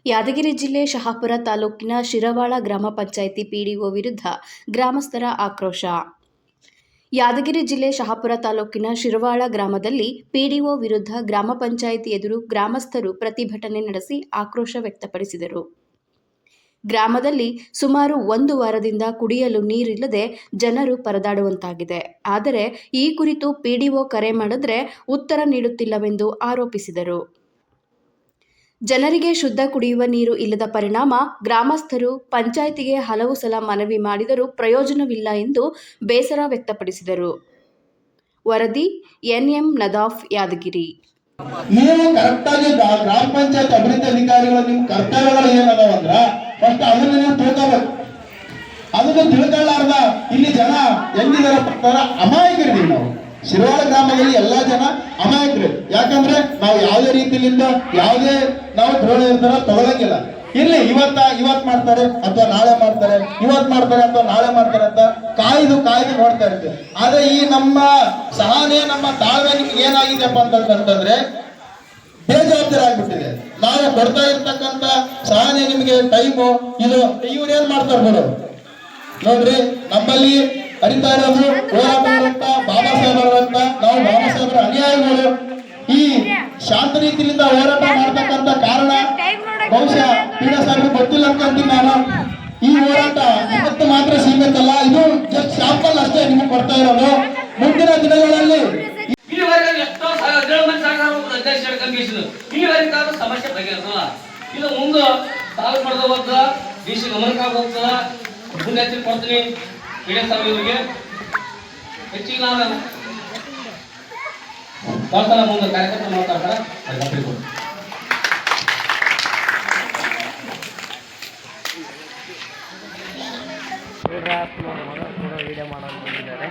ಯಾದಗಿರಿ ಜಿಲ್ಲೆ ಶಹಾಪುರ ತಾಲೂಕಿನ ಶಿರವಾಳ ಗ್ರಾಮ ಪಂಚಾಯಿತಿ ಪಿಡಿಒ ವಿರುದ್ಧ ಗ್ರಾಮಸ್ಥರ ಆಕ್ರೋಶ. ಯಾದಗಿರಿ ಜಿಲ್ಲೆ ಶಹಾಪುರ ತಾಲೂಕಿನ ಶಿರವಾಳ ಗ್ರಾಮದಲ್ಲಿ ಪಿಡಿಒ ವಿರುದ್ಧ ಗ್ರಾಮ ಪಂಚಾಯಿತಿ ಎದುರು ಗ್ರಾಮಸ್ಥರು ಪ್ರತಿಭಟನೆ ನಡೆಸಿ ಆಕ್ರೋಶ ವ್ಯಕ್ತಪಡಿಸಿದರು. ಗ್ರಾಮದಲ್ಲಿ ಸುಮಾರು 1 ವಾರದಿಂದ ಕುಡಿಯಲು ನೀರಿಲ್ಲದೆ ಜನರು ಪರದಾಡುವಂತಾಗಿದೆ. ಆದರೆ ಈ ಕುರಿತು ಪಿಡಿಒ ಕರೆ ಮಾಡಿದ್ರೆ ಉತ್ತರ ನೀಡುತ್ತಿಲ್ಲವೆಂದು ಆರೋಪಿಸಿದರು. ಜನರಿಗೆ ಶುದ್ಧ ಕುಡಿಯುವ ನೀರು ಇಲ್ಲದ ಪರಿಣಾಮ ಗ್ರಾಮಸ್ಥರು ಪಂಚಾಯಿತಿಗೆ ಹಲವು ಸಲ ಮನವಿ ಮಾಡಿದರೂ ಪ್ರಯೋಜನವಿಲ್ಲ ಎಂದು ಬೇಸರ ವ್ಯಕ್ತಪಡಿಸಿದರು. ವರದಿ ಎನ್ಎಂ ನದಾಫ್, ಯಾದಗಿರಿ. ನೀವು ಕರೆಕ್ಟಾಗಿ ಗ್ರಾಮ ಪಂಚಾಯತ್ ಅಭಿವೃದ್ಧಿ ಅಧಿಕಾರಿಗಳು ನಿಮ್ಮ ಕರ್ತವ್ಯಗಳು ಏನದಾವಂದ್ರ ಫಸ್ಟ್ ಅದನ್ನ ನೀವು ತಿಳ್ಕೋಬೇಕು. ಅದನ್ನು ತಿಳ್ಕೊಳ್ಳಾರ್ದ ಇಲ್ಲಿ ಜನ ಹೆಂಗಿದಾರ ಪ್ರಕಾರ ಅಮಾಯಕರಿದ್ದೀವಿ ನಾವು. ಶಿರವಾಳ ಗ್ರಾಮದಲ್ಲಿ ಎಲ್ಲಾ ಜನ ಅಮಾಯಕರು. ಯಾಕಂದ್ರೆ ನಾವು ಯಾವುದೇ ರೀತಿಯಿಂದ ಯಾವುದೇ ನಾವು ಧೋರಣೆ ಇರ್ತಾರ ತಗೊಳಂಗಿಲ್ಲ. ಇಲ್ಲಿ ಇವತ್ ಮಾಡ್ತಾರೆ ಅಥವಾ ನಾಳೆ ಮಾಡ್ತಾರೆ, ಇವತ್ ಮಾಡ್ತಾರೆ ಅಥವಾ ನಾಳೆ ಮಾಡ್ತಾರೆ ಅಂತ ಕಾಯ್ದು ನೋಡ್ತಾ ಇರ್ತೀವಿ. ಆದ್ರೆ ಈ ನಮ್ಮ ಸಹನೆ, ನಮ್ಮ ತಾಳ್ಮೆ ನಿಮ್ಗೆ ಏನಾಗಿದೆಪ್ಪ ಅಂತಂದ್ರೆ ಬೇಜವಾಬ್ದಾರಿ ಆಗ್ಬಿಟ್ಟಿದೆ. ನಾವು ಕೊಡ್ತಾ ಇರ್ತಕ್ಕಂಥ ಸಹನೆ ನಿಮ್ಗೆ ಟೈಮು ಇದು ಇವ್ರೇನ್ ಮಾಡ್ತಾರೆ ಬಿಡು ನೋಡ್ರಿ. ನಮ್ಮಲ್ಲಿ ಹರಿತಾ ಇರೋದು ಹೋರಾಟಗಳಂತ ಬಾಬಾ ಸಾಹೇಬರಂತ ನಾವು ಬಾಬಾ ಸಾಹೇಬರ ಅನುಯಾಯಿಗಳು. ಈ ಶಾಂತ ರೀತಿಯಿಂದ ಹೋರಾಟ ಮಾಡ್ತಕ್ಕಂಥ ಕಾರಣ ಬಹುಶಃ ಪೀಡ ಸಾಹೇಬ್ ಗೊತ್ತಿಲ್ಲ ಅನ್ಕೊಂತೀನಿ ನಾನು. ಈ ಹೋರಾಟ ಇವತ್ತು ಮಾತ್ರ ಸೀಮಿತ ಅಲ್ಲ, ಇದು ಜಸ್ಟ್ ಶಾಂಪಲ್ ಅಷ್ಟೇ ನಿಮಗೆ ಕೊಡ್ತಾ ಇರೋದು. ಮುಂದಿನ ದಿನಗಳಲ್ಲಿ ಸಮಸ್ಯೆ ಬಗೆಹರಿಸಲ್ಲ. ಇದು ಮುಂದೆ ಸಾಲ್ವ್ ಮಾಡ್ದ ಡಿಸಿ ಗಮನಕ್ಕೆ ಹೋಗ್ತದ. ಮುಂದೆ ಕೊಡ್ತೀನಿ ಪೀಡ ಸಾಹೇಬರಿಗೆ ಹೆಚ್ಚಿಗೆ ನಾವು ಬರ್ತಾರ ಮುಂದೆ ಕಾರ್ಯಕರ್ತ ಮಾತಾಡ್ತಾರ. ವಿಡಿಯೋ ಮಾಡೋದು ಬಂದಿದ್ದಾರೆ.